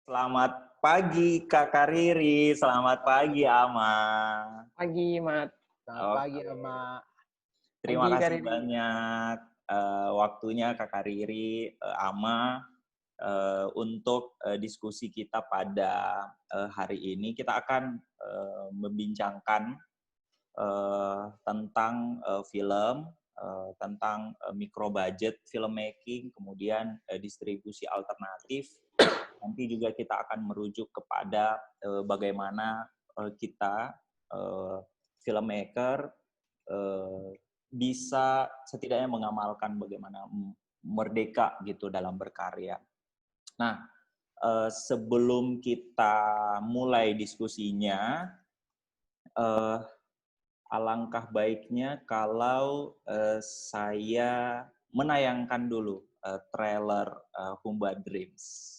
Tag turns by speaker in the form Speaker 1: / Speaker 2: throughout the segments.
Speaker 1: Selamat pagi Kakak Riri, selamat pagi Ama.
Speaker 2: Pagi, Mat. Selamat pagi,
Speaker 1: Oke,
Speaker 2: Ama.
Speaker 1: terima
Speaker 2: Pagi, Kak
Speaker 1: kasih
Speaker 2: Riri.
Speaker 1: banyak waktunya Kakak Riri, Ama, untuk diskusi kita pada hari ini. Kita akan membincangkan tentang film, tentang micro budget filmmaking, kemudian distribusi alternatif. Nanti juga kita akan merujuk kepada bagaimana kita filmmaker bisa setidaknya mengamalkan bagaimana merdeka gitu dalam berkarya. Nah, sebelum kita mulai diskusinya, alangkah baiknya kalau saya menayangkan dulu trailer Humba Dreams.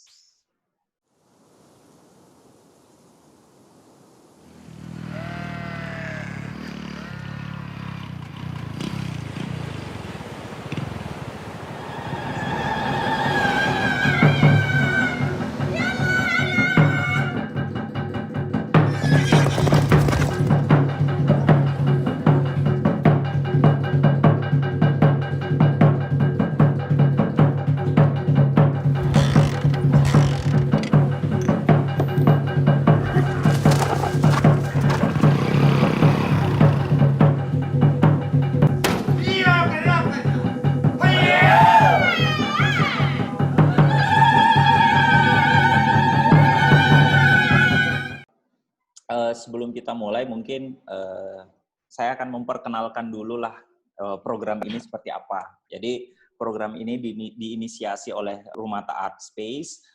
Speaker 1: Sebelum kita mulai, mungkin saya akan memperkenalkan dulu lah program ini seperti apa. Jadi program ini diinisiasi oleh Rumata Art Space,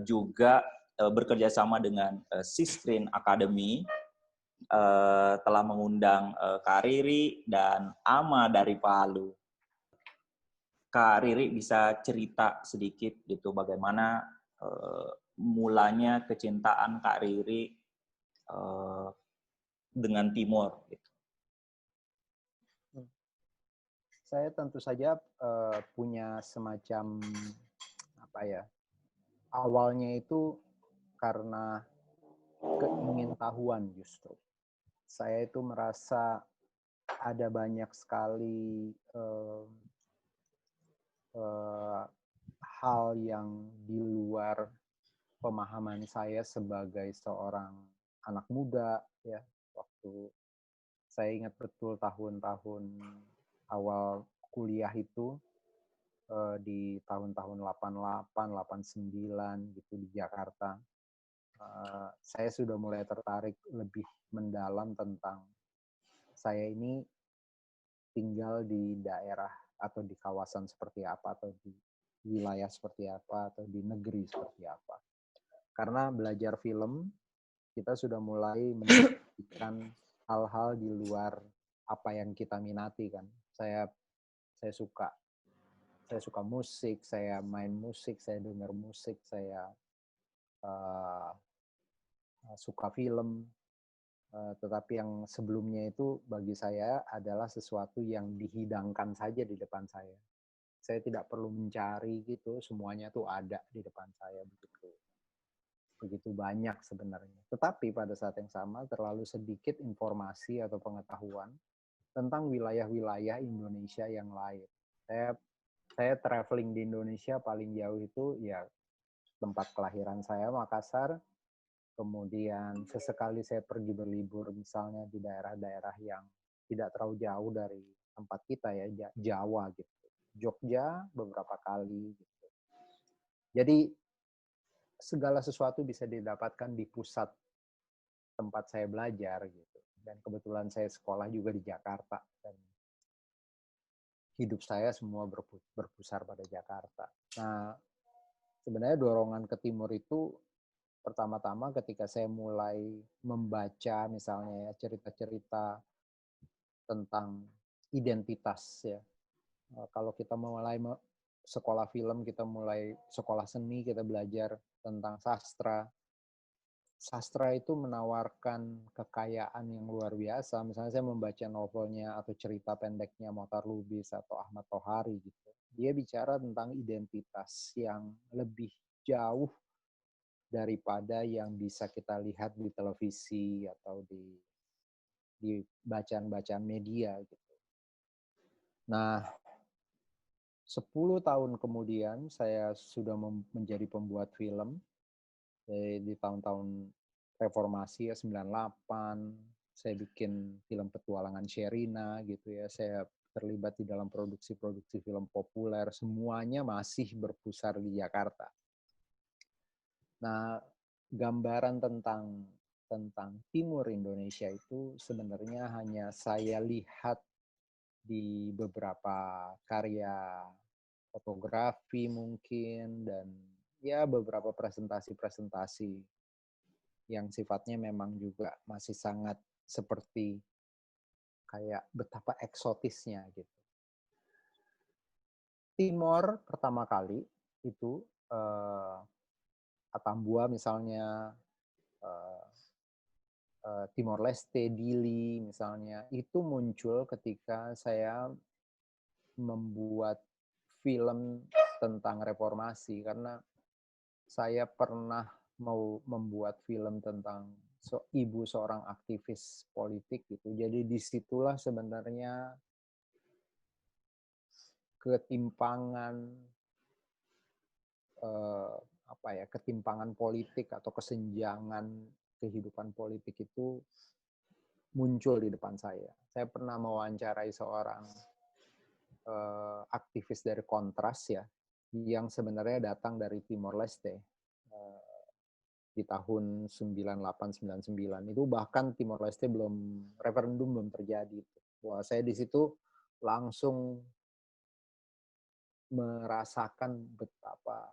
Speaker 1: juga bekerjasama dengan Sistrin Academy, telah mengundang Kak Riri dan Ama dari Palu. Kak Riri bisa cerita sedikit gitu bagaimana mulanya kecintaan Kak Riri dengan Timur. Gitu.
Speaker 2: Saya tentu saja punya semacam awalnya itu karena keingintahuan justru. Saya itu merasa ada banyak sekali hal yang di luar pemahaman saya sebagai seorang anak muda, ya. Waktu saya ingat betul tahun-tahun awal kuliah itu, di tahun-tahun 88, 89 gitu di Jakarta. Saya sudah mulai tertarik lebih mendalam tentang saya ini tinggal di daerah atau di kawasan seperti apa, atau di wilayah seperti apa, atau di negeri seperti apa. Karena belajar film, kita sudah mulai menyaksikan hal-hal di luar apa yang kita minati kan. Saya suka musik, saya main musik, saya dengar musik, saya suka film. Tetapi yang sebelumnya itu bagi saya adalah sesuatu yang dihidangkan saja di depan saya. Saya tidak perlu mencari gitu, semuanya tuh ada di depan saya begitu banyak sebenarnya. Tetapi pada saat yang sama terlalu sedikit informasi atau pengetahuan tentang wilayah-wilayah Indonesia yang lain. Saya traveling di Indonesia paling jauh itu ya tempat kelahiran saya, Makassar. Kemudian sesekali saya pergi berlibur misalnya di daerah-daerah yang tidak terlalu jauh dari tempat kita ya, Jawa gitu. Jogja beberapa kali gitu. Jadi segala sesuatu bisa didapatkan di pusat tempat saya belajar gitu. Dan kebetulan saya sekolah juga di Jakarta dan hidup saya semua berpusar pada Jakarta. Nah, sebenarnya dorongan ke timur itu pertama-tama ketika saya mulai membaca misalnya ya cerita-cerita tentang identitas ya. Kalau kita mulai sekolah film, kita mulai sekolah seni, kita belajar tentang sastra. Sastra itu menawarkan kekayaan yang luar biasa. Misalnya saya membaca novelnya atau cerita pendeknya Mohtar Lubis atau Ahmad Tohari gitu. Dia bicara tentang identitas yang lebih jauh daripada yang bisa kita lihat di televisi atau di bacaan-bacaan media gitu. Nah, 10 tahun kemudian saya sudah menjadi pembuat film di tahun-tahun reformasi ya, 98 saya bikin film Petualangan Sherina gitu ya. Saya terlibat di dalam produksi-produksi film populer, semuanya masih berpusar di Jakarta. Nah, gambaran tentang timur Indonesia itu sebenarnya hanya saya lihat di beberapa karya fotografi mungkin, dan ya beberapa presentasi-presentasi yang sifatnya memang juga masih sangat seperti kayak betapa eksotisnya gitu. Timor pertama kali itu Atambua misalnya, Timor Leste, Dili misalnya, itu muncul ketika saya membuat film tentang reformasi, karena saya pernah mau membuat film tentang ibu seorang aktivis politik gitu. Jadi disitulah sebenarnya ketimpangan ketimpangan politik atau kesenjangan kehidupan politik itu muncul di depan saya. Saya pernah mewawancarai seorang aktivis dari Kontras ya, yang sebenarnya datang dari Timor Leste di tahun 98-99. Itu bahkan Timor Leste referendum belum terjadi. Wah, saya di situ langsung merasakan betapa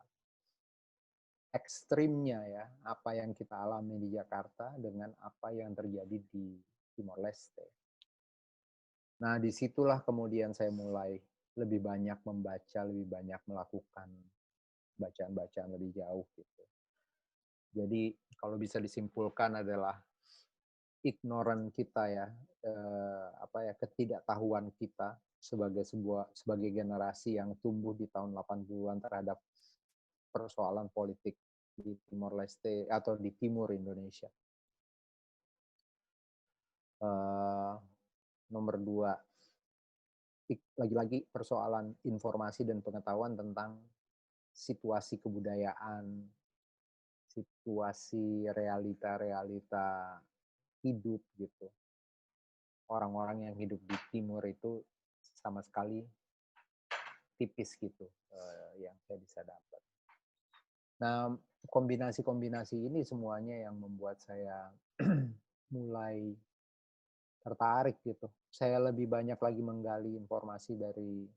Speaker 2: ekstrimnya ya apa yang kita alami di Jakarta dengan apa yang terjadi di Timor Leste. Nah, disitulah kemudian saya mulai lebih banyak membaca, lebih banyak melakukan bacaan-bacaan lebih jauh gitu. Jadi kalau bisa disimpulkan adalah ignorant kita ya, ketidaktahuan kita sebagai generasi yang tumbuh di tahun 80-an terhadap persoalan politik di Timor Leste atau di timur Indonesia. Nomor 2, lagi-lagi persoalan informasi dan pengetahuan tentang situasi kebudayaan, situasi realita-realita hidup gitu. Orang-orang yang hidup di timur itu sama sekali tipis gitu yang saya bisa dapat. Nah, kombinasi-kombinasi ini semuanya yang membuat saya mulai tertarik gitu. Saya lebih banyak lagi menggali informasi dari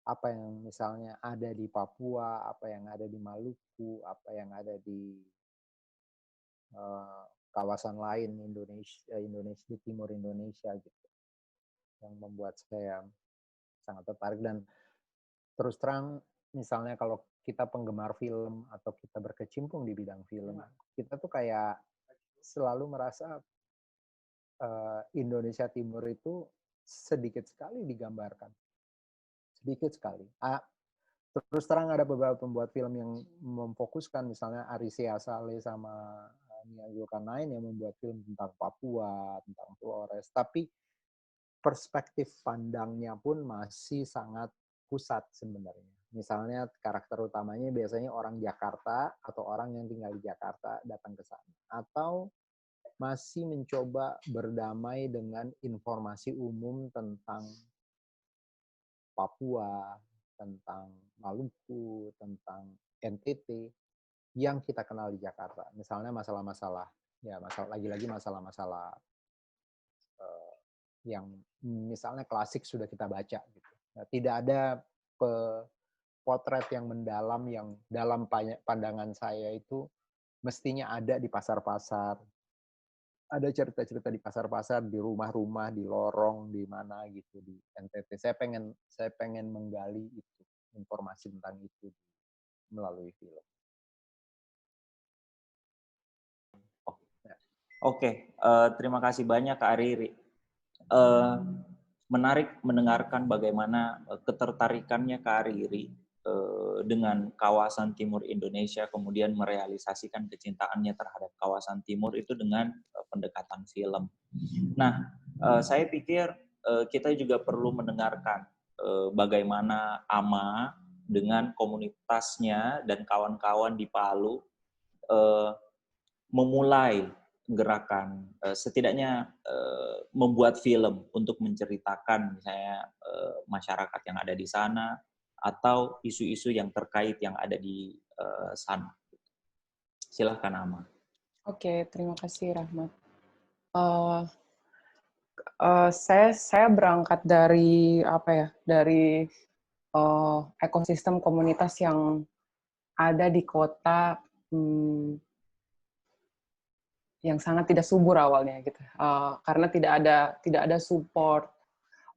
Speaker 2: apa yang misalnya ada di Papua, apa yang ada di Maluku, apa yang ada di kawasan lain Indonesia di timur Indonesia gitu, yang membuat saya sangat tertarik. Dan terus terang, misalnya kalau kita penggemar film atau kita berkecimpung di bidang film, kita tuh kayak selalu merasa Indonesia Timur itu sedikit sekali digambarkan, sedikit sekali. Terus terang ada beberapa pembuat film yang memfokuskan, misalnya Arisy Asale sama Nia Zulkarnain yang membuat film tentang Papua, tentang Flores, tapi perspektif pandangnya pun masih sangat pusat sebenarnya. Misalnya karakter utamanya biasanya orang Jakarta atau orang yang tinggal di Jakarta datang ke sana, atau masih mencoba berdamai dengan informasi umum tentang Papua, tentang Maluku, tentang NTT yang kita kenal di Jakarta. Misalnya masalah-masalah, lagi-lagi masalah-masalah yang misalnya klasik sudah kita baca gitu. Nah, tidak ada potret yang mendalam yang dalam pandangan saya itu mestinya ada di pasar-pasar. Ada cerita-cerita di pasar-pasar, di rumah-rumah, di lorong, di mana gitu di NTT. Saya pengen menggali itu, informasi tentang itu melalui film.
Speaker 1: Oke, terima kasih banyak Kak Riri. Menarik mendengarkan bagaimana ketertarikannya Kak Riri dengan kawasan timur Indonesia, kemudian merealisasikan kecintaannya terhadap kawasan timur itu dengan pendekatan film. Nah, saya pikir kita juga perlu mendengarkan bagaimana AMA dengan komunitasnya dan kawan-kawan di Palu memulai gerakan, setidaknya membuat film untuk menceritakan misalnya masyarakat yang ada di sana atau isu-isu yang terkait yang ada di sana. Silahkan Ama.
Speaker 3: Oke, terima kasih Rahmat. Saya berangkat dari apa ya? Dari ekosistem komunitas yang ada di kota yang sangat tidak subur awalnya gitu. Karena tidak ada support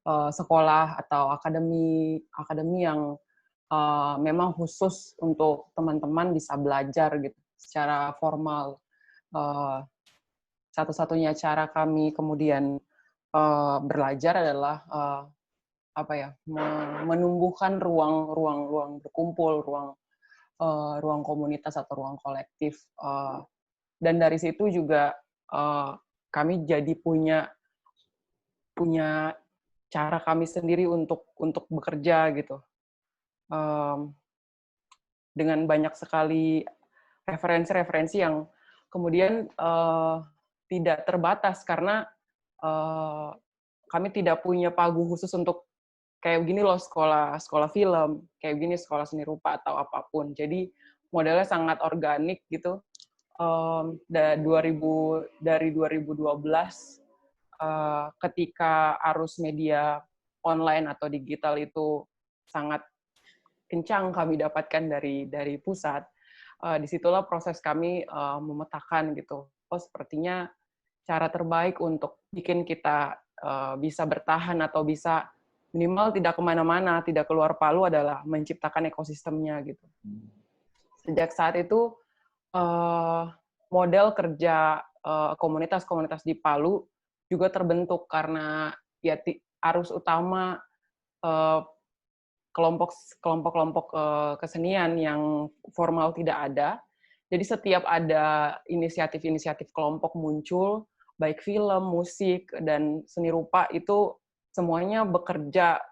Speaker 3: sekolah atau akademi yang memang khusus untuk teman-teman bisa belajar gitu secara formal. Satu-satunya cara kami kemudian belajar adalah menumbuhkan ruang berkumpul, ruang komunitas atau ruang kolektif. Dan dari situ juga kami jadi punya cara kami sendiri untuk bekerja gitu. Dengan banyak sekali referensi-referensi yang kemudian tidak terbatas karena kami tidak punya pagu khusus untuk kayak begini loh sekolah film, kayak begini sekolah seni rupa atau apapun. Jadi modelnya sangat organik gitu. Dari 2012 ketika arus media online atau digital itu sangat kencang kami dapatkan dari pusat, disitulah proses kami memetakan gitu. Oh, sepertinya cara terbaik untuk bikin kita bisa bertahan atau bisa minimal tidak kemana-mana, tidak keluar Palu adalah menciptakan ekosistemnya gitu. Sejak saat itu model kerja komunitas-komunitas di Palu juga terbentuk karena ya arus utama kelompok-kelompok kesenian yang formal tidak ada. Jadi setiap ada inisiatif-inisiatif kelompok muncul, baik film, musik, dan seni rupa itu semuanya bekerja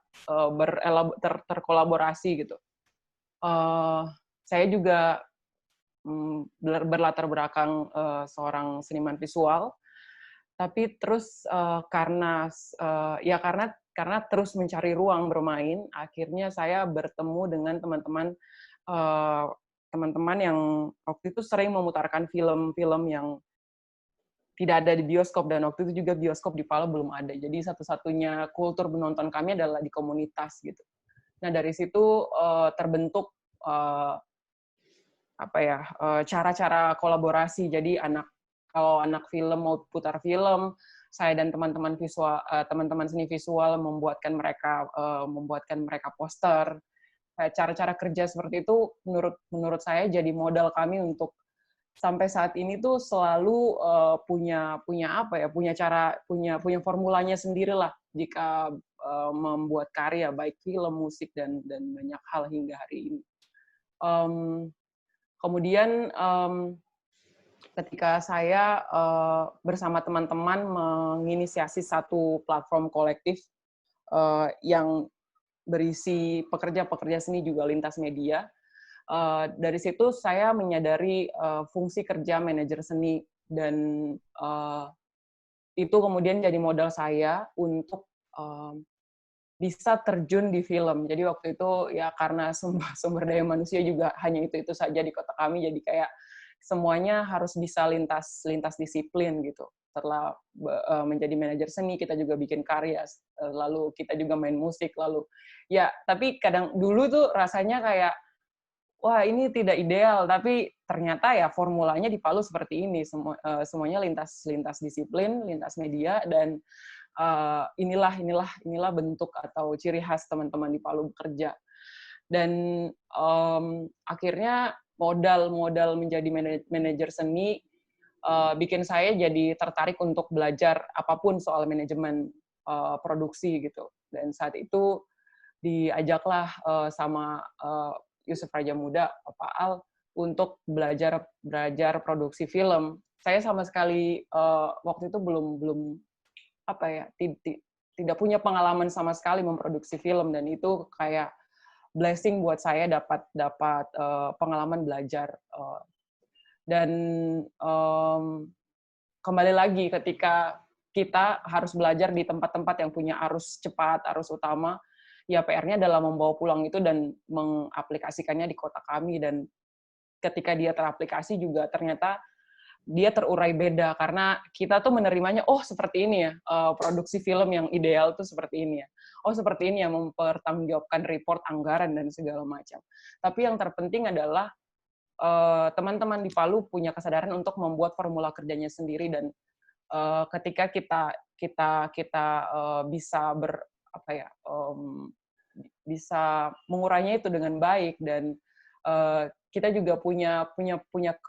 Speaker 3: terkolaborasi gitu. Saya juga berlatar belakang seorang seniman visual, tapi terus karena terus mencari ruang bermain, akhirnya saya bertemu dengan teman-teman yang waktu itu sering memutarkan film-film yang tidak ada di bioskop, dan waktu itu juga bioskop di Palu belum ada. Jadi satu-satunya kultur menonton kami adalah di komunitas gitu. Nah dari situ terbentuk cara-cara kolaborasi. Jadi kalau anak film mau putar film, saya dan teman-teman seni visual membuatkan mereka poster. Cara-cara kerja seperti itu menurut saya jadi modal kami untuk sampai saat ini tuh selalu punya formulanya sendirilah jika membuat karya baik film, musik dan banyak hal hingga hari ini. Kemudian ketika saya bersama teman-teman menginisiasi satu platform kolektif yang berisi pekerja-pekerja seni juga lintas media, dari situ saya menyadari fungsi kerja manajer seni, dan itu kemudian jadi modal saya untuk bisa terjun di film. Jadi waktu itu ya karena sumber daya manusia juga hanya itu saja di kota kami, jadi kayak semuanya harus bisa lintas disiplin gitu. Setelah menjadi manajer seni, kita juga bikin karya, lalu kita juga main musik, lalu ya tapi dulu tuh rasanya kayak wah ini tidak ideal, tapi ternyata ya formulanya di Palu seperti ini, semuanya lintas disiplin, lintas media, dan inilah bentuk atau ciri khas teman-teman di Palu bekerja. Dan akhirnya modal menjadi manajer seni bikin saya jadi tertarik untuk belajar apapun soal manajemen produksi gitu. Dan saat itu diajaklah sama Yusuf Raja Muda, Pak Al, untuk belajar produksi film. Saya sama sekali waktu itu belum apa ya, tidak punya pengalaman sama sekali memproduksi film, dan itu kayak blessing buat saya dapat pengalaman belajar. Dan kembali lagi ketika kita harus belajar di tempat-tempat yang punya arus cepat, arus utama, ya PR-nya adalah membawa pulang itu dan mengaplikasikannya di kota kami. Dan ketika dia teraplikasi juga ternyata dia terurai beda, karena kita tuh menerimanya, oh seperti ini ya, produksi film yang ideal tuh seperti ini ya. Oh seperti ini ya, mempertanggungjawabkan report anggaran dan segala macam. Tapi yang terpenting adalah teman-teman di Palu punya kesadaran untuk membuat formula kerjanya sendiri, dan ketika kita bisa bisa mengurainya itu dengan baik, dan kita juga punya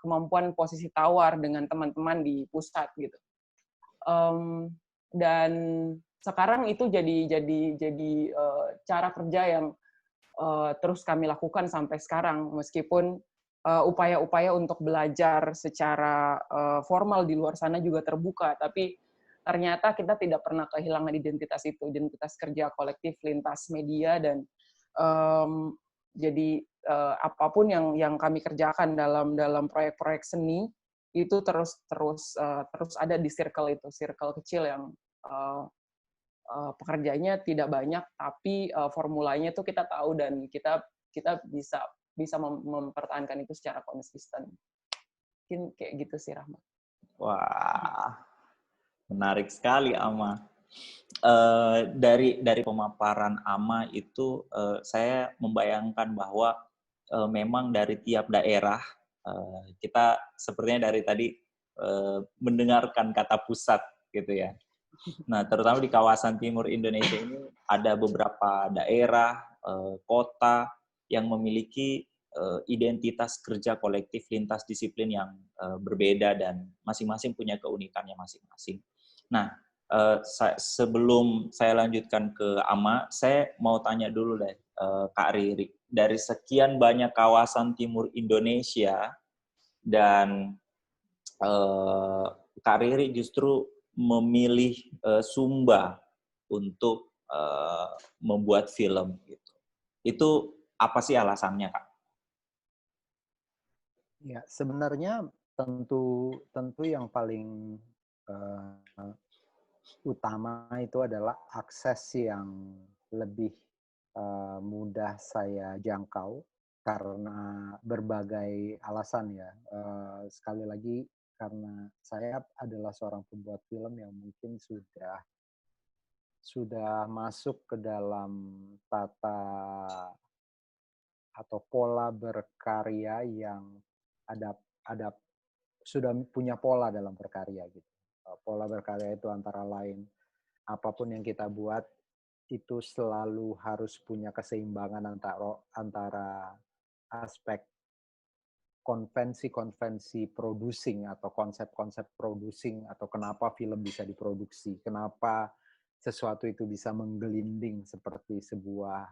Speaker 3: kemampuan posisi tawar dengan teman-teman di pusat gitu. Dan sekarang itu jadi cara kerja yang terus kami lakukan sampai sekarang, meskipun upaya-upaya untuk belajar secara formal di luar sana juga terbuka, tapi ternyata kita tidak pernah kehilangan identitas itu, identitas kerja kolektif lintas media. Dan jadi apapun yang kami kerjakan dalam proyek-proyek seni itu terus ada di circle kecil yang pekerjaannya tidak banyak, tapi formulanya itu kita tahu, dan kita bisa mempertahankan itu secara konsisten. Mungkin kayak gitu sih, Rahmat.
Speaker 1: Wah, menarik sekali, Ama. Dari pemaparan Ama itu saya membayangkan bahwa memang dari tiap daerah kita sepertinya dari tadi mendengarkan kata pusat gitu ya. Nah, terutama di kawasan timur Indonesia ini ada beberapa daerah, kota yang memiliki identitas kerja kolektif lintas disiplin yang berbeda dan masing-masing punya keunikannya masing-masing. Nah, sebelum saya lanjutkan ke Ama, saya mau tanya dulu deh, Kak Riri. Dari sekian banyak kawasan timur Indonesia, dan Kak Riri justru memilih Sumba untuk membuat film gitu. Itu apa sih alasannya, Kak?
Speaker 2: Ya, sebenarnya tentu yang paling utama itu adalah akses yang lebih mudah saya jangkau karena berbagai alasan ya. Sekali lagi karena saya adalah seorang pembuat film yang mungkin sudah masuk ke dalam tata atau pola berkarya yang ada sudah punya pola dalam berkarya gitu. Pola berkarya itu antara lain apapun yang kita buat itu selalu harus punya keseimbangan antara aspek konvensi producing atau konsep-konsep producing atau kenapa film bisa diproduksi, kenapa sesuatu itu bisa menggelinding seperti sebuah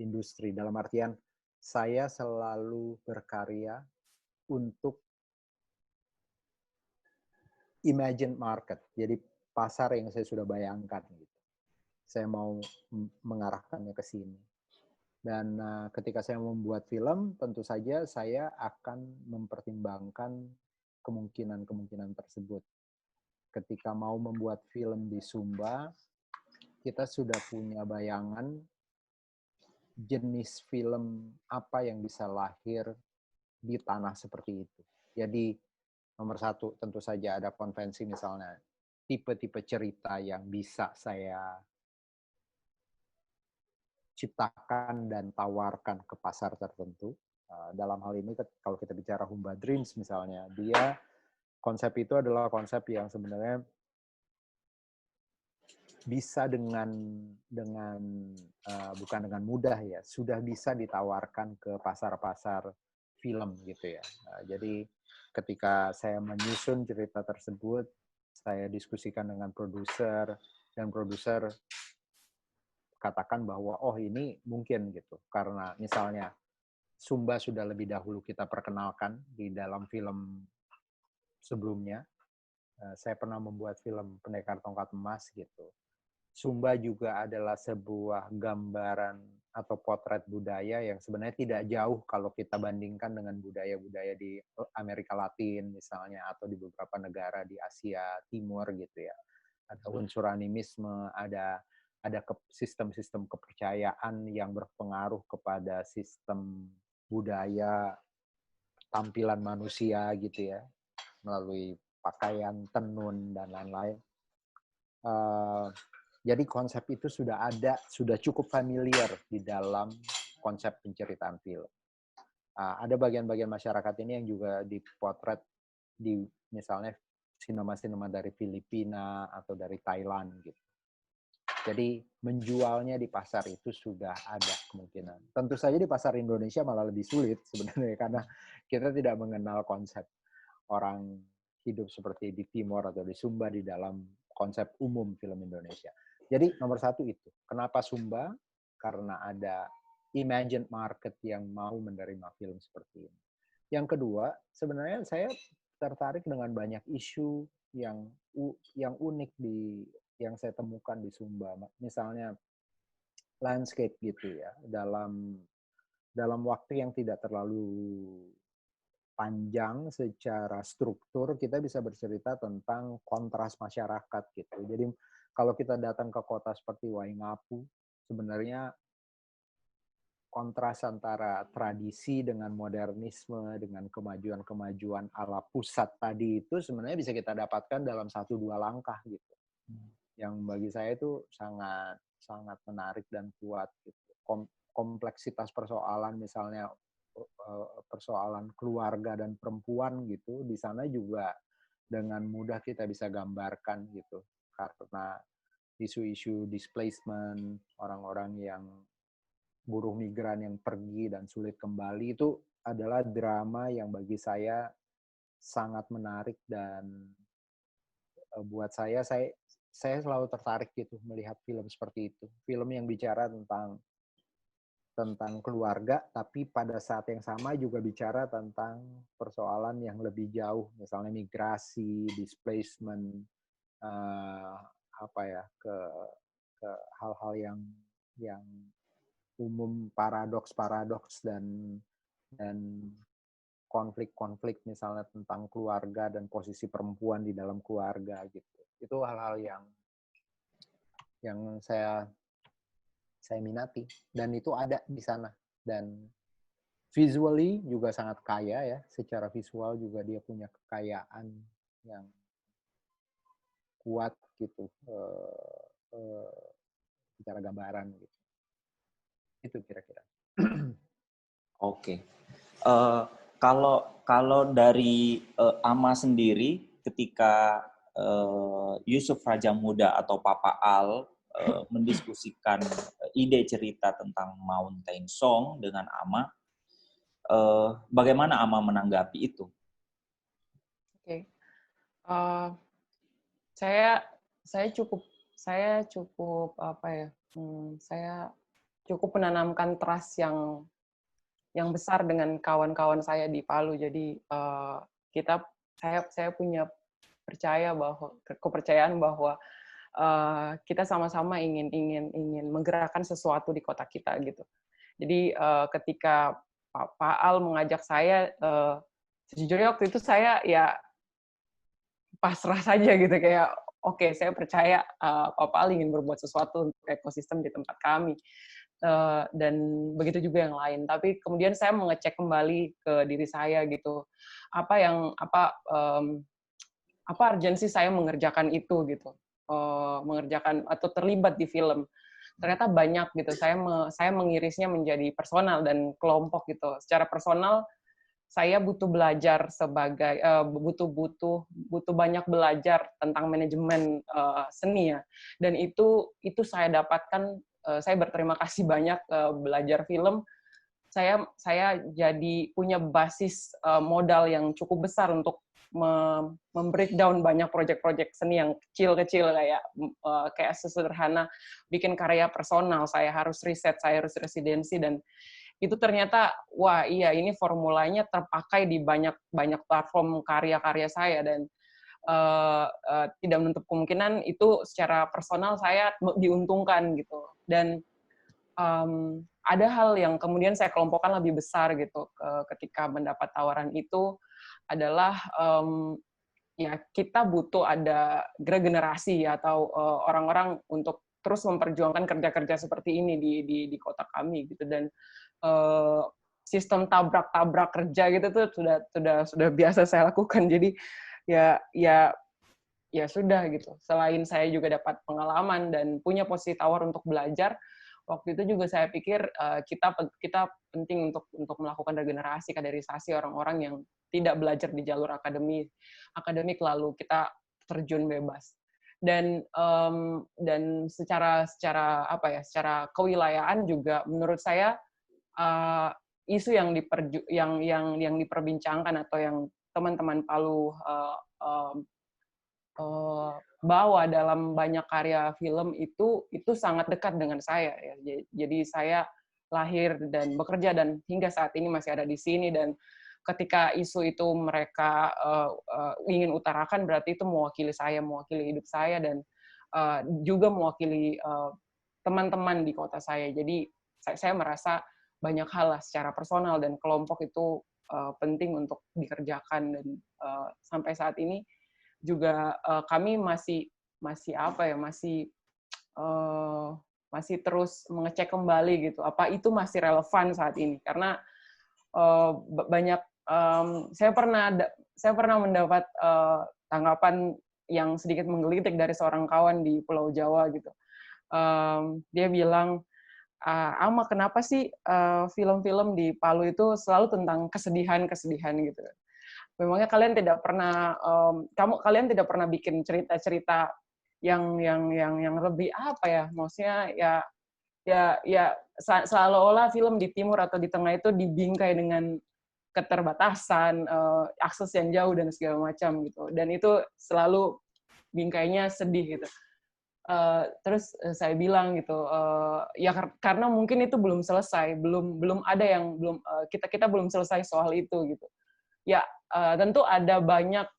Speaker 2: industri. Dalam artian, saya selalu berkarya untuk imagine market, jadi pasar yang saya sudah bayangkan. Gitu. Saya mau mengarahkannya ke sini. Dan ketika saya membuat film, tentu saja saya akan mempertimbangkan kemungkinan-kemungkinan tersebut. Ketika mau membuat film di Sumba, kita sudah punya bayangan jenis film apa yang bisa lahir di tanah seperti itu. Jadi nomor satu tentu saja ada konvensi, misalnya tipe-tipe cerita yang bisa saya ciptakan dan tawarkan ke pasar tertentu. Dalam hal ini kalau kita bicara Humba Dreams misalnya, dia konsep itu adalah konsep yang sebenarnya bisa bukan dengan mudah ya, sudah bisa ditawarkan ke pasar-pasar film gitu ya. Jadi ketika saya menyusun cerita tersebut, saya diskusikan dengan produser, dan produser katakan bahwa oh ini mungkin gitu, karena misalnya Sumba sudah lebih dahulu kita perkenalkan di dalam film sebelumnya. Saya pernah membuat film Pendekar Tongkat Emas gitu. Sumba juga adalah sebuah gambaran atau potret budaya yang sebenarnya tidak jauh kalau kita bandingkan dengan budaya-budaya di Amerika Latin misalnya, atau di beberapa negara di Asia Timur gitu ya. Ada unsur animisme, ada sistem-sistem kepercayaan yang berpengaruh kepada sistem budaya tampilan manusia gitu ya, melalui pakaian, tenun, dan lain-lain. Jadi konsep itu sudah ada, sudah cukup familiar di dalam konsep penceritaan film. Ada bagian-bagian masyarakat ini yang juga dipotret di misalnya sinema-sinema dari Filipina atau dari Thailand gitu. Jadi menjualnya di pasar itu sudah ada kemungkinan. Tentu saja di pasar Indonesia malah lebih sulit sebenarnya, karena kita tidak mengenal konsep orang hidup seperti di Timor atau di Sumba di dalam konsep umum film Indonesia. Jadi nomor satu itu. Kenapa Sumba? Karena ada imagined market yang mau menerima film seperti ini. Yang kedua, sebenarnya saya tertarik dengan banyak isu yang unik yang saya temukan di Sumba. Misalnya landscape gitu ya. Dalam waktu yang tidak terlalu panjang secara struktur, kita bisa bercerita tentang kontras masyarakat gitu. Jadi kalau kita datang ke kota seperti Waingapu, sebenarnya kontras antara tradisi dengan modernisme, dengan kemajuan-kemajuan ala pusat tadi itu sebenarnya bisa kita dapatkan dalam 1-2 langkah gitu. Yang bagi saya itu sangat sangat menarik dan kuat gitu. Kompleksitas persoalan misalnya persoalan keluarga dan perempuan gitu, di sana juga dengan mudah kita bisa gambarkan gitu. Karena isu-isu displacement, orang-orang yang buruh migran yang pergi dan sulit kembali, itu adalah drama yang bagi saya sangat menarik, dan buat saya selalu tertarik gitu melihat film seperti itu. Film yang bicara tentang keluarga, tapi pada saat yang sama juga bicara tentang persoalan yang lebih jauh, misalnya migrasi, displacement, ke hal-hal yang umum, paradoks dan konflik-konflik misalnya tentang keluarga dan posisi perempuan di dalam keluarga gitu. Itu hal-hal yang saya minati, dan itu ada di sana, dan visually juga sangat kaya ya, secara visual juga dia punya kekayaan yang kuat gitu, secara gambaran gitu. Itu kira-kira.
Speaker 1: Oke. Kalau dari Ama sendiri, ketika Yusuf Raja Muda atau Papa Al mendiskusikan ide cerita tentang Mountain Song dengan Ama, bagaimana Ama menanggapi itu?
Speaker 3: Oke. Saya cukup apa ya? Saya cukup menanamkan trust yang besar dengan kawan-kawan saya di Palu. Jadi saya punya kepercayaan bahwa kita sama-sama ingin menggerakkan sesuatu di kota kita gitu. Jadi ketika Pak Al mengajak saya, sejujurnya waktu itu saya ya pasrah saja gitu, kayak oke, saya percaya Pak Al ingin berbuat sesuatu untuk ekosistem di tempat kami. Dan begitu juga yang lain. Tapi kemudian saya mengecek kembali ke diri saya gitu, apa urgensi saya mengerjakan itu gitu, mengerjakan atau terlibat di film. Ternyata banyak gitu. Saya mengirisnya menjadi personal dan kelompok gitu. Secara personal saya butuh belajar butuh banyak belajar tentang manajemen seni ya. Dan itu saya dapatkan. Saya berterima kasih banyak belajar film saya jadi punya basis modal yang cukup besar untuk membreakdown banyak proyek-proyek seni yang kecil-kecil kayak sesederhana bikin karya personal. Saya harus riset, saya harus residensi, dan itu ternyata wah iya ini formulanya terpakai di banyak platform karya-karya saya, dan tidak menutup kemungkinan itu secara personal saya diuntungkan gitu. Dan ada hal yang kemudian saya kelompokkan lebih besar gitu ketika mendapat tawaran itu adalah ya kita butuh ada regenerasi atau orang-orang untuk terus memperjuangkan kerja-kerja seperti ini di kota kami gitu. Dan sistem tabrak-tabrak kerja gitu tuh sudah biasa saya lakukan. Jadi ya sudah gitu. Selain saya juga dapat pengalaman dan punya posisi tawar untuk belajar, waktu itu juga saya pikir kita penting untuk melakukan regenerasi, kaderisasi orang-orang yang tidak belajar di jalur akademik lalu kita terjun bebas. Dan secara secara kewilayahan juga menurut saya isu yang diperbincangkan atau yang teman-teman Palu bawa dalam banyak karya film itu sangat dekat dengan saya ya. Jadi saya lahir dan bekerja dan hingga saat ini masih ada di sini, dan ketika isu itu mereka ingin utarakan berarti itu mewakili saya, mewakili hidup saya, dan juga mewakili teman-teman di kota saya. Jadi saya merasa banyak hal lah secara personal dan kelompok itu penting untuk dikerjakan, dan sampai saat ini juga kami masih terus mengecek kembali gitu apa itu masih relevan saat ini, karena banyak saya pernah mendapat tanggapan yang sedikit menggelitik dari seorang kawan di Pulau Jawa gitu. Dia bilang, Ama kenapa sih film-film di Palu itu selalu tentang kesedihan gitu. Memangnya kalian tidak pernah kalian tidak pernah bikin cerita-cerita yang lebih apa ya, maksudnya ya seolah-olah film di timur atau di tengah itu dibingkai dengan keterbatasan, akses yang jauh dan segala macam gitu, dan itu selalu bingkainya sedih gitu. Terus saya bilang gitu, ya karena mungkin itu belum selesai, belum ada yang kita belum selesai soal itu gitu. Ya tentu ada banyak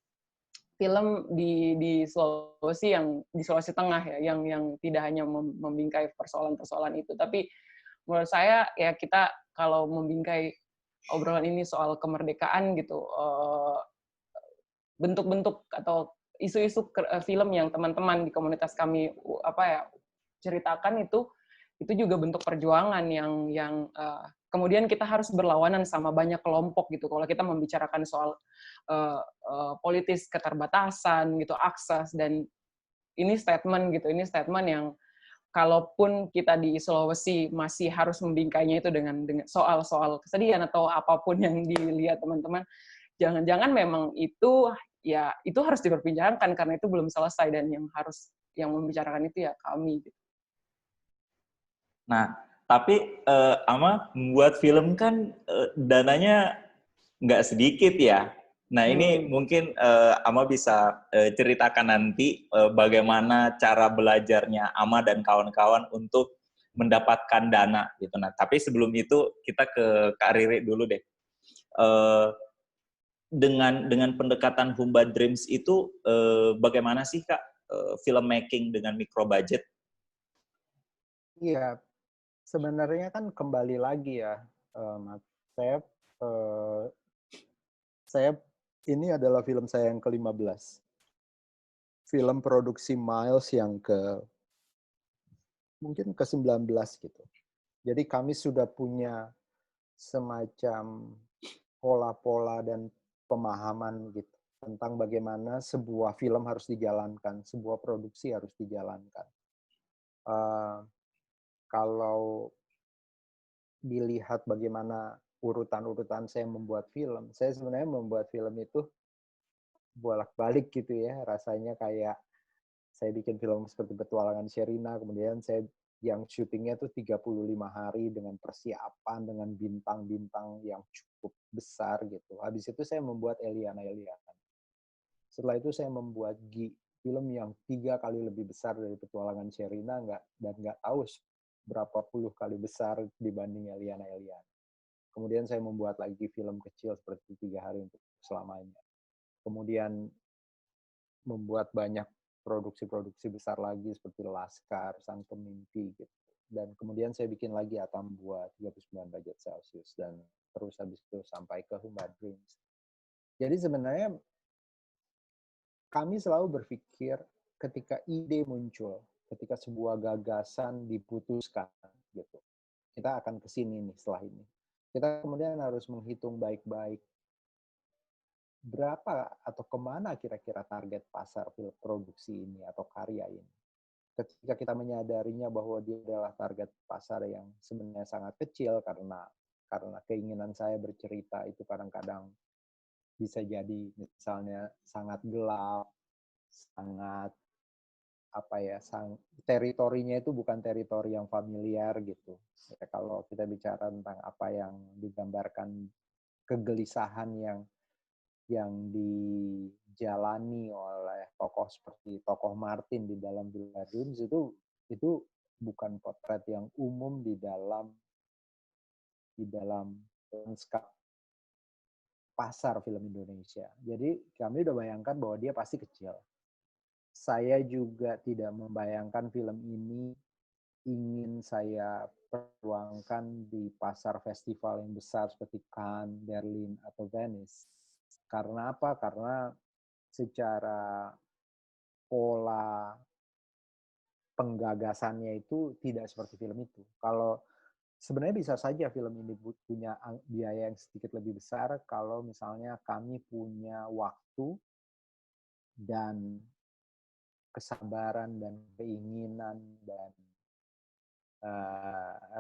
Speaker 3: film di Sulawesi di Sulawesi Tengah ya yang tidak hanya membingkai persoalan-persoalan itu, tapi menurut saya ya kita kalau membingkai obrolan ini soal kemerdekaan gitu, bentuk-bentuk atau isu-isu film yang teman-teman di komunitas kami ceritakan itu juga bentuk perjuangan yang kemudian kita harus berlawanan sama banyak kelompok gitu. Kalau kita membicarakan soal politis keterbatasan gitu, akses, dan ini statement yang kalaupun kita di Sulawesi masih harus membingkainya itu dengan soal kesedihan atau apapun yang dilihat teman-teman, jangan-jangan memang itu harus diperbincangkan karena itu belum selesai, dan yang membicarakan itu ya kami gitu.
Speaker 1: Nah, tapi Ama membuat film kan dananya nggak sedikit ya. Nah, ini mungkin Ama bisa ceritakan nanti bagaimana cara belajarnya Ama dan kawan-kawan untuk mendapatkan dana gitu. Nah, tapi sebelum itu kita ke Kak Riri dulu deh. Dengan pendekatan Humba Dreams itu bagaimana sih Kak filmmaking dengan micro budget?
Speaker 2: Iya, sebenarnya kan kembali lagi ya, saya ini adalah film saya yang ke-15. Film produksi Miles yang mungkin ke-19 gitu. Jadi kami sudah punya semacam pola-pola dan pemahaman gitu tentang bagaimana sebuah film harus dijalankan, sebuah produksi harus dijalankan. Kalau dilihat bagaimana urutan-urutan saya membuat film, saya sebenarnya membuat film itu bolak-balik gitu ya, rasanya kayak saya bikin film seperti Petualangan Sherina, kemudian saya yang syutingnya tuh 35 hari dengan persiapan, dengan bintang-bintang yang cukup besar gitu. Habis itu saya membuat Eliana. Setelah itu saya membuat film yang 3 kali lebih besar dari Petualangan Sherina, dan nggak tahu berapa puluh kali besar dibanding Eliana. Kemudian saya membuat lagi film kecil seperti 3 hari untuk selamanya. Kemudian membuat banyak produksi-produksi besar lagi seperti Laskar, Sang Pemimpi gitu. Dan kemudian saya bikin lagi Atambua 39 derajat Celcius dan terus habis itu sampai ke Humba Dreams. Jadi sebenarnya kami selalu berpikir ketika ide muncul, ketika sebuah gagasan diputuskan gitu. Kita akan ke sini nih setelah ini. Kita kemudian harus menghitung baik-baik berapa atau kemana kira-kira target pasar film produksi ini atau karya ini. Ketika kita menyadarinya bahwa dia adalah target pasar yang sebenarnya sangat kecil karena keinginan saya bercerita itu kadang-kadang bisa jadi misalnya sangat gelap, sangat teritorinya itu bukan teritori yang familiar gitu. Ya, kalau kita bicara tentang apa yang digambarkan, kegelisahan yang dijalani oleh tokoh seperti tokoh Martin di dalam Villa Dreams itu bukan potret yang umum di dalam lanskap pasar film Indonesia. Jadi kami udah bayangkan bahwa dia pasti kecil. Saya juga tidak membayangkan film ini ingin saya perjuangkan di pasar festival yang besar seperti Cannes, Berlin, atau Venice. Karena apa? Karena secara pola penggagasannya itu tidak seperti film itu. Kalau sebenarnya bisa saja film ini punya biaya yang sedikit lebih besar kalau misalnya kami punya waktu dan kesabaran dan keinginan dan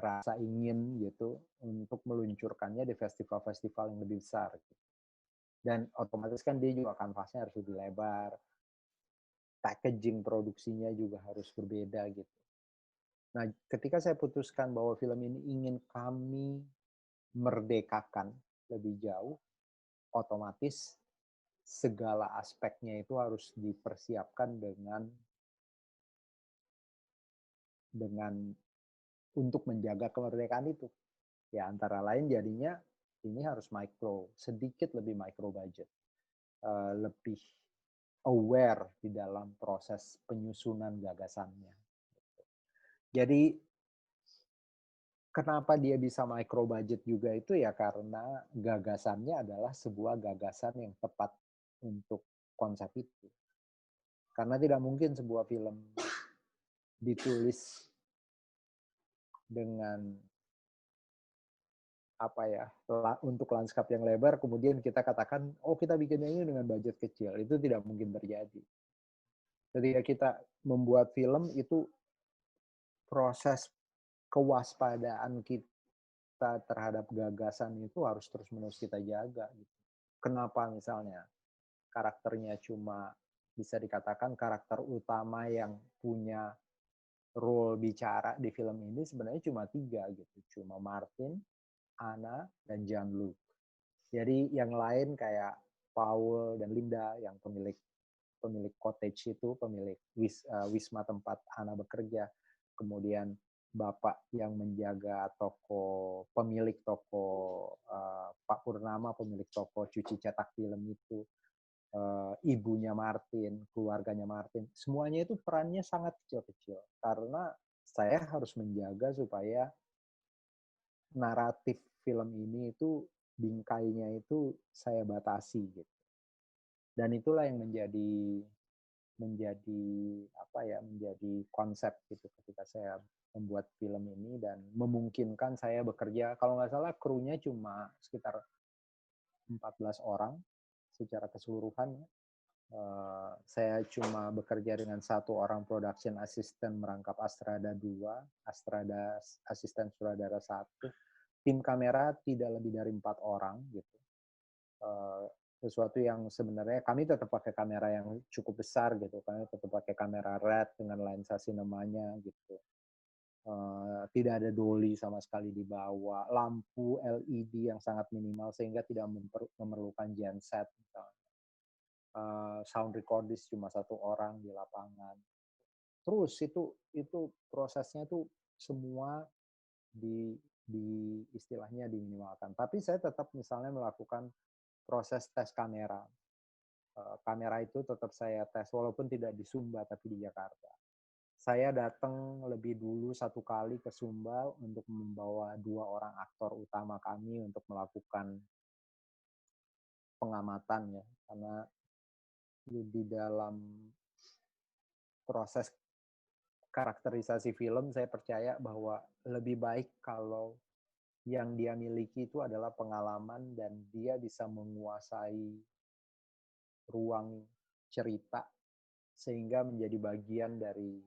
Speaker 2: rasa ingin gitu untuk meluncurkannya di festival-festival yang lebih besar. Dan otomatis kan dia juga kanvasnya harus lebih lebar, packaging produksinya juga harus berbeda gitu. Nah, ketika saya putuskan bahwa film ini ingin kami merdekakan lebih jauh, otomatis segala aspeknya itu harus dipersiapkan dengan untuk menjaga kemerdekaan itu. Ya, antara lain jadinya ini harus sedikit lebih micro budget, lebih aware di dalam proses penyusunan gagasannya. Jadi kenapa dia bisa micro budget juga itu ya karena gagasannya adalah sebuah gagasan yang tepat untuk konsep itu. Karena tidak mungkin sebuah film ditulis dengan untuk lanskap yang lebar, kemudian kita katakan, oh kita bikinnya ini dengan budget kecil. Itu tidak mungkin terjadi. Ketika kita membuat film, itu proses kewaspadaan kita terhadap gagasan itu harus terus-menerus kita jaga. Kenapa misalnya karakternya cuma bisa dikatakan karakter utama yang punya role bicara di film ini sebenarnya cuma 3 gitu. Cuma Martin, Anna, dan Jean-Luc. Jadi yang lain kayak Paul dan Linda yang pemilik cottage itu, pemilik wisma tempat Anna bekerja. Kemudian Bapak yang menjaga pemilik toko Pak Purnama, pemilik toko cuci cetak film itu. Ibunya Martin, keluarganya Martin. Semuanya itu perannya sangat kecil-kecil. Karena saya harus menjaga supaya naratif film ini itu bingkainya itu saya batasi gitu. Dan itulah yang menjadi konsep gitu ketika saya membuat film ini dan memungkinkan saya bekerja, kalau nggak salah krunya cuma sekitar 14 orang secara keseluruhan. Saya cuma bekerja dengan 1 orang production assistant merangkap Astrada 2, Astrada asisten sutradara 1. Tim kamera tidak lebih dari 4 orang gitu. Sesuatu yang sebenarnya kami tetap pakai kamera yang cukup besar gitu. Kami tetap pakai kamera RED dengan lensa sinemanya gitu. Tidak ada dolly sama sekali di bawah, lampu LED yang sangat minimal sehingga tidak memerlukan genset, sound recordist cuma 1 orang di lapangan. Terus itu prosesnya tuh semua di istilahnya diminimalkan. Tapi saya tetap misalnya melakukan proses tes kamera. Kamera itu tetap saya tes walaupun tidak di Sumba tapi di Jakarta. Saya datang lebih dulu 1 kali ke Sumba untuk membawa 2 orang aktor utama kami untuk melakukan pengamatan ya, karena di dalam proses karakterisasi film saya percaya bahwa lebih baik kalau yang dia miliki itu adalah pengalaman dan dia bisa menguasai ruang cerita sehingga menjadi bagian dari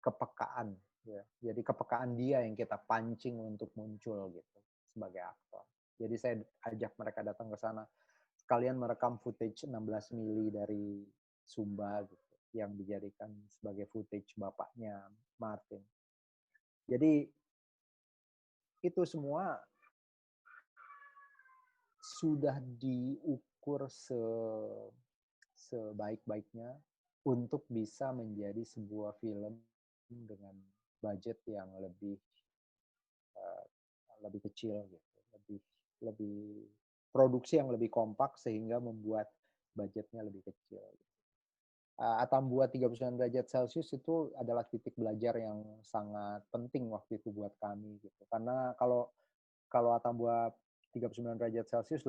Speaker 2: kepekaan ya. Jadi kepekaan dia yang kita pancing untuk muncul gitu sebagai aktor. Jadi saya ajak mereka datang ke sana sekalian merekam footage 16 mili dari Sumba gitu yang dijadikan sebagai footage bapaknya Martin. Jadi itu semua sudah diukur sebaik-baiknya untuk bisa menjadi sebuah film dengan budget yang lebih kecil gitu, lebih produksi yang lebih kompak sehingga membuat budgetnya lebih kecil. Atambua 39 derajat Celcius itu adalah titik belajar yang sangat penting waktu itu buat kami gitu. Karena kalau Atambua 39 derajat Celcius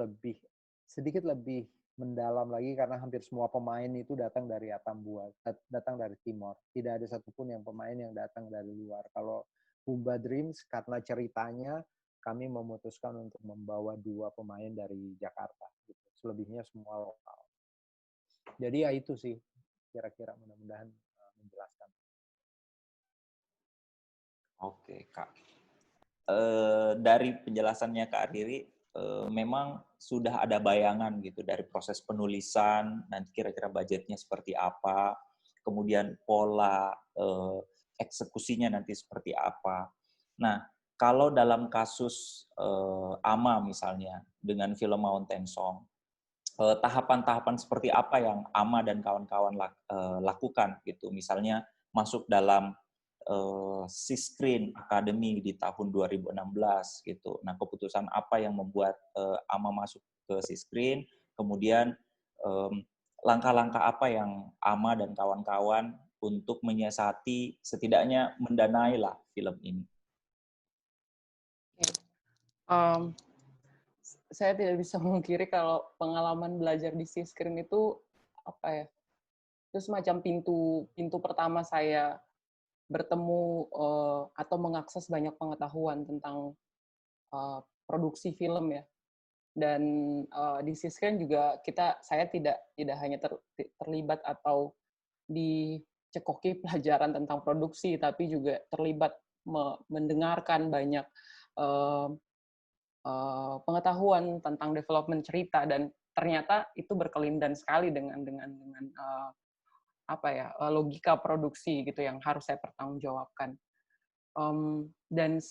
Speaker 2: sedikit lebih mendalam lagi karena hampir semua pemain itu datang dari Atambua, datang dari Timor. Tidak ada satupun yang pemain yang datang dari luar. Kalau Pumba Dreams karena ceritanya kami memutuskan untuk membawa 2 pemain dari Jakarta gitu. Selebihnya semua lokal. Jadi ya itu sih kira-kira, mudah-mudahan menjelaskan.
Speaker 1: Oke, Kak. Dari penjelasannya Kak Riri, memang sudah ada bayangan gitu dari proses penulisan, nanti kira-kira budgetnya seperti apa, kemudian pola eksekusinya nanti seperti apa. Nah, kalau dalam kasus Ama misalnya, dengan film Mountain Song, tahapan-tahapan seperti apa yang Ama dan kawan-kawan lakukan gitu, misalnya masuk dalam Screen Academy di tahun 2016 gitu. Nah, keputusan apa yang membuat Ama masuk ke Screen, kemudian langkah-langkah apa yang Ama dan kawan-kawan untuk menyiasati, setidaknya mendanai lah film ini.
Speaker 3: Saya tidak bisa memungkiri kalau pengalaman belajar di Screen itu itu semacam pintu pertama saya bertemu atau mengakses banyak pengetahuan tentang produksi film ya. Dan di Screen juga saya tidak hanya terlibat atau dicekoki pelajaran tentang produksi, tapi juga terlibat mendengarkan banyak pengetahuan tentang development cerita, dan ternyata itu berkelindan sekali dengan logika produksi gitu yang harus saya pertanggungjawabkan. Dan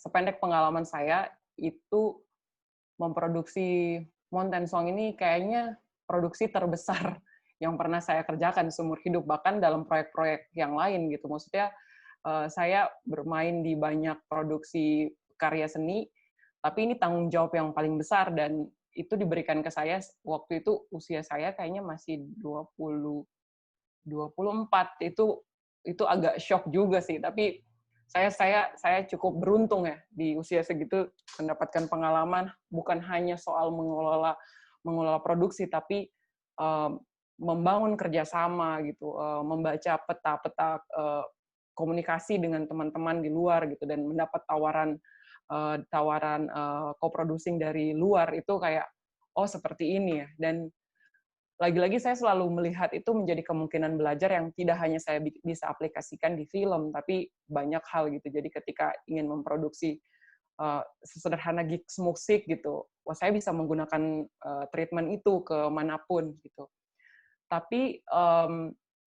Speaker 3: sependek pengalaman saya itu memproduksi Mountain Song ini kayaknya produksi terbesar yang pernah saya kerjakan seumur hidup, bahkan dalam proyek-proyek yang lain gitu. Maksudnya saya bermain di banyak produksi karya seni, tapi ini tanggung jawab yang paling besar dan itu diberikan ke saya waktu itu usia saya kayaknya masih 24. Itu agak shock juga sih, tapi saya cukup beruntung ya di usia segitu mendapatkan pengalaman bukan hanya soal mengelola produksi, tapi membangun kerjasama gitu, membaca peta-peta komunikasi dengan teman-teman di luar gitu, dan mendapat tawaran co-producing dari luar itu kayak seperti ini ya. Dan lagi-lagi saya selalu melihat itu menjadi kemungkinan belajar yang tidak hanya saya bisa aplikasikan di film, tapi banyak hal gitu. Jadi ketika ingin memproduksi sesederhana gigs musik gitu, saya bisa menggunakan treatment itu ke manapun gitu. Tapi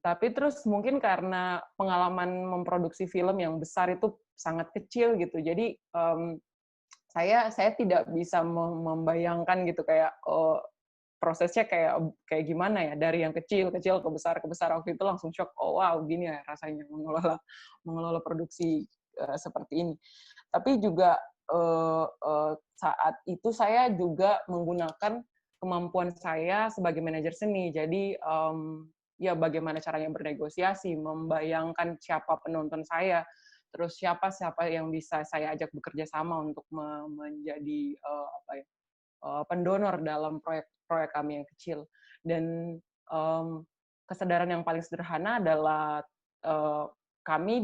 Speaker 3: Tapi terus mungkin karena pengalaman memproduksi film yang besar itu sangat kecil gitu. Jadi saya tidak bisa membayangkan gitu kayak prosesnya kayak gimana ya, dari yang kecil ke besar ke besar. Waktu itu langsung shock, oh wow gini ya rasanya mengelola produksi seperti ini. Tapi juga saat itu saya juga menggunakan kemampuan saya sebagai manajer seni. Jadi ya bagaimana caranya bernegosiasi, membayangkan siapa penonton saya, terus siapa yang bisa saya ajak bekerja sama untuk menjadi pendonor dalam proyek kami yang kecil. Dan kesadaran yang paling sederhana adalah kami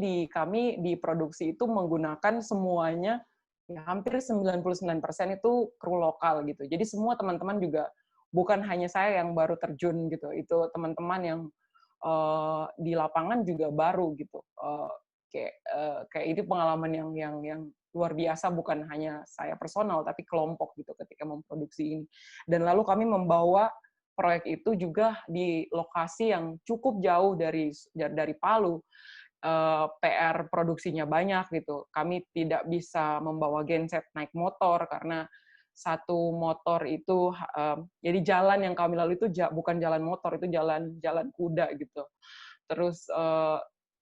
Speaker 3: di produksi itu menggunakan semuanya, ya hampir 99% itu kru lokal gitu. Jadi semua teman-teman juga, bukan hanya saya yang baru terjun gitu, itu teman-teman yang di lapangan juga baru gitu. Kayak ini pengalaman yang luar biasa, bukan hanya saya personal tapi kelompok gitu ketika memproduksi ini. Dan lalu kami membawa proyek itu juga di lokasi yang cukup jauh dari Palu. PR produksinya banyak gitu. Kami tidak bisa membawa genset naik motor karena satu motor itu jadi jalan yang kami lalui itu bukan jalan motor, itu jalan kuda gitu. Terus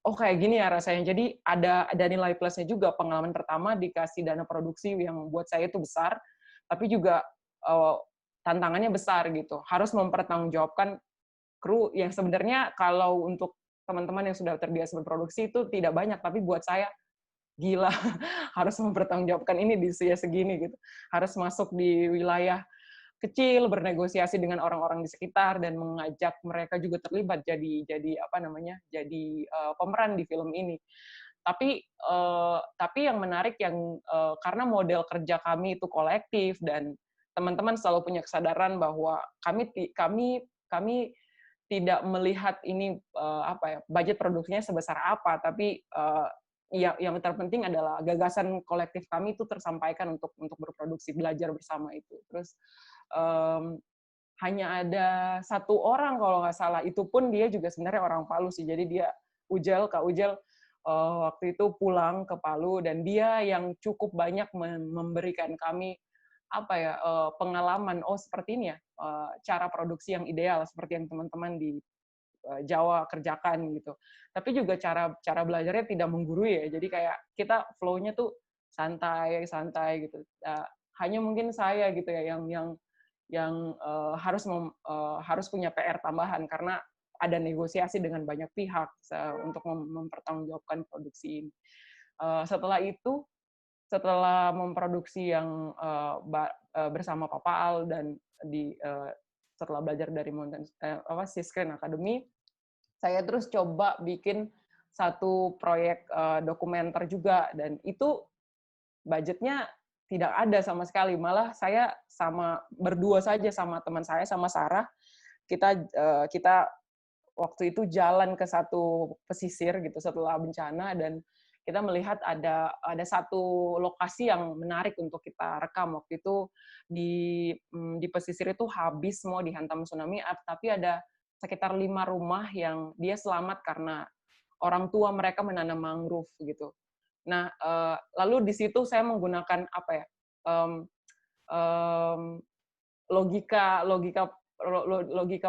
Speaker 3: kayak gini ya rasanya. Jadi ada nilai plusnya juga. Pengalaman pertama dikasih dana produksi yang buat saya itu besar, tapi juga tantangannya besar gitu. Harus mempertanggungjawabkan kru yang sebenarnya kalau untuk teman-teman yang sudah terbiasa berproduksi itu tidak banyak, tapi buat saya gila, harus mempertanggungjawabkan ini di usia segini gitu. Harus masuk di wilayah kecil, bernegosiasi dengan orang-orang di sekitar dan mengajak mereka juga terlibat jadi pemeran di film ini. Tapi yang menarik karena model kerja kami itu kolektif dan teman-teman selalu punya kesadaran bahwa kami tidak melihat ini budget produksinya sebesar apa, tapi yang terpenting adalah gagasan kolektif kami itu tersampaikan untuk berproduksi, belajar bersama itu. Terus hanya ada satu orang kalau nggak salah, itu pun dia juga sebenarnya orang Palu sih. Jadi dia Kak Ujel waktu itu pulang ke Palu dan dia yang cukup banyak memberikan kami pengalaman, seperti ini ya cara produksi yang ideal seperti yang teman-teman di Jawa kerjakan gitu. Tapi juga cara belajarnya tidak menggurui ya. Jadi kayak kita flow-nya tuh santai gitu. Hanya mungkin saya gitu ya yang harus punya PR tambahan karena ada negosiasi dengan banyak pihak untuk mempertanggungjawabkan produksi ini. Setelah memproduksi yang bersama Papa Al dan setelah belajar dari Screen Academy, saya terus coba bikin satu proyek dokumenter juga, dan itu budgetnya tidak ada sama sekali. Malah saya berdua saja sama teman saya, sama Sarah, kita waktu itu jalan ke satu pesisir gitu setelah bencana, dan kita melihat ada satu lokasi yang menarik untuk kita rekam. Waktu itu di pesisir itu habis semua dihantam tsunami, tapi ada sekitar 5 rumah yang dia selamat karena orang tua mereka menanam mangrove gitu. Nah, lalu di situ saya menggunakan logika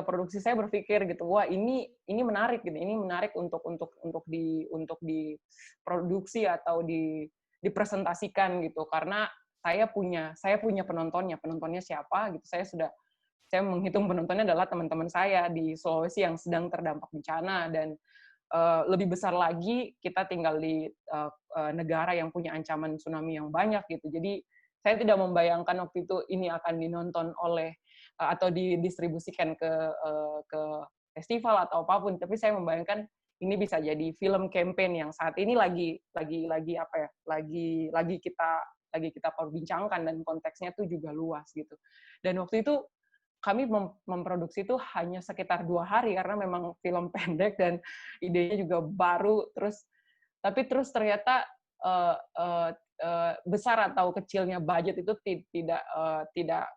Speaker 3: produksi. Saya berpikir gitu, wah ini menarik gitu, ini menarik untuk diproduksi atau dipresentasikan gitu, karena saya punya penontonnya siapa gitu. Saya menghitung penontonnya adalah teman-teman saya di Sulawesi yang sedang terdampak bencana, dan lebih besar lagi kita tinggal di negara yang punya ancaman tsunami yang banyak gitu. Jadi saya tidak membayangkan waktu itu ini akan dinonton oleh atau didistribusikan ke festival atau apapun, tapi saya membayangkan ini bisa jadi film campaign yang saat ini lagi kita perbincangkan, dan konteksnya tuh juga luas gitu. Dan waktu itu kami memproduksi itu hanya sekitar 2 hari karena memang film pendek dan idenya juga baru. Tapi terus ternyata besar atau kecilnya budget itu tidak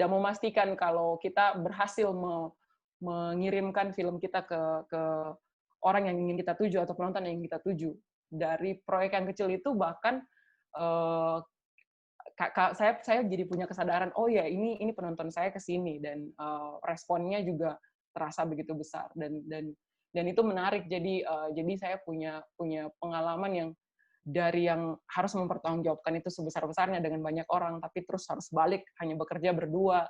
Speaker 3: memastikan kalau kita berhasil mengirimkan film kita ke orang yang ingin kita tuju atau penonton yang ingin kita tuju. Dari proyek yang kecil itu bahkan saya jadi punya kesadaran, oh ya ini penonton saya ke sini, dan responnya juga terasa begitu besar, dan itu menarik. Jadi saya punya pengalaman yang dari yang harus mempertanggungjawabkan itu sebesar-besarnya dengan banyak orang, tapi terus harus balik hanya bekerja berdua,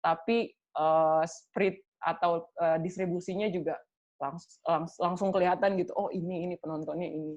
Speaker 3: tapi spirit atau distribusinya juga langsung kelihatan gitu. Oh ini penontonnya ini.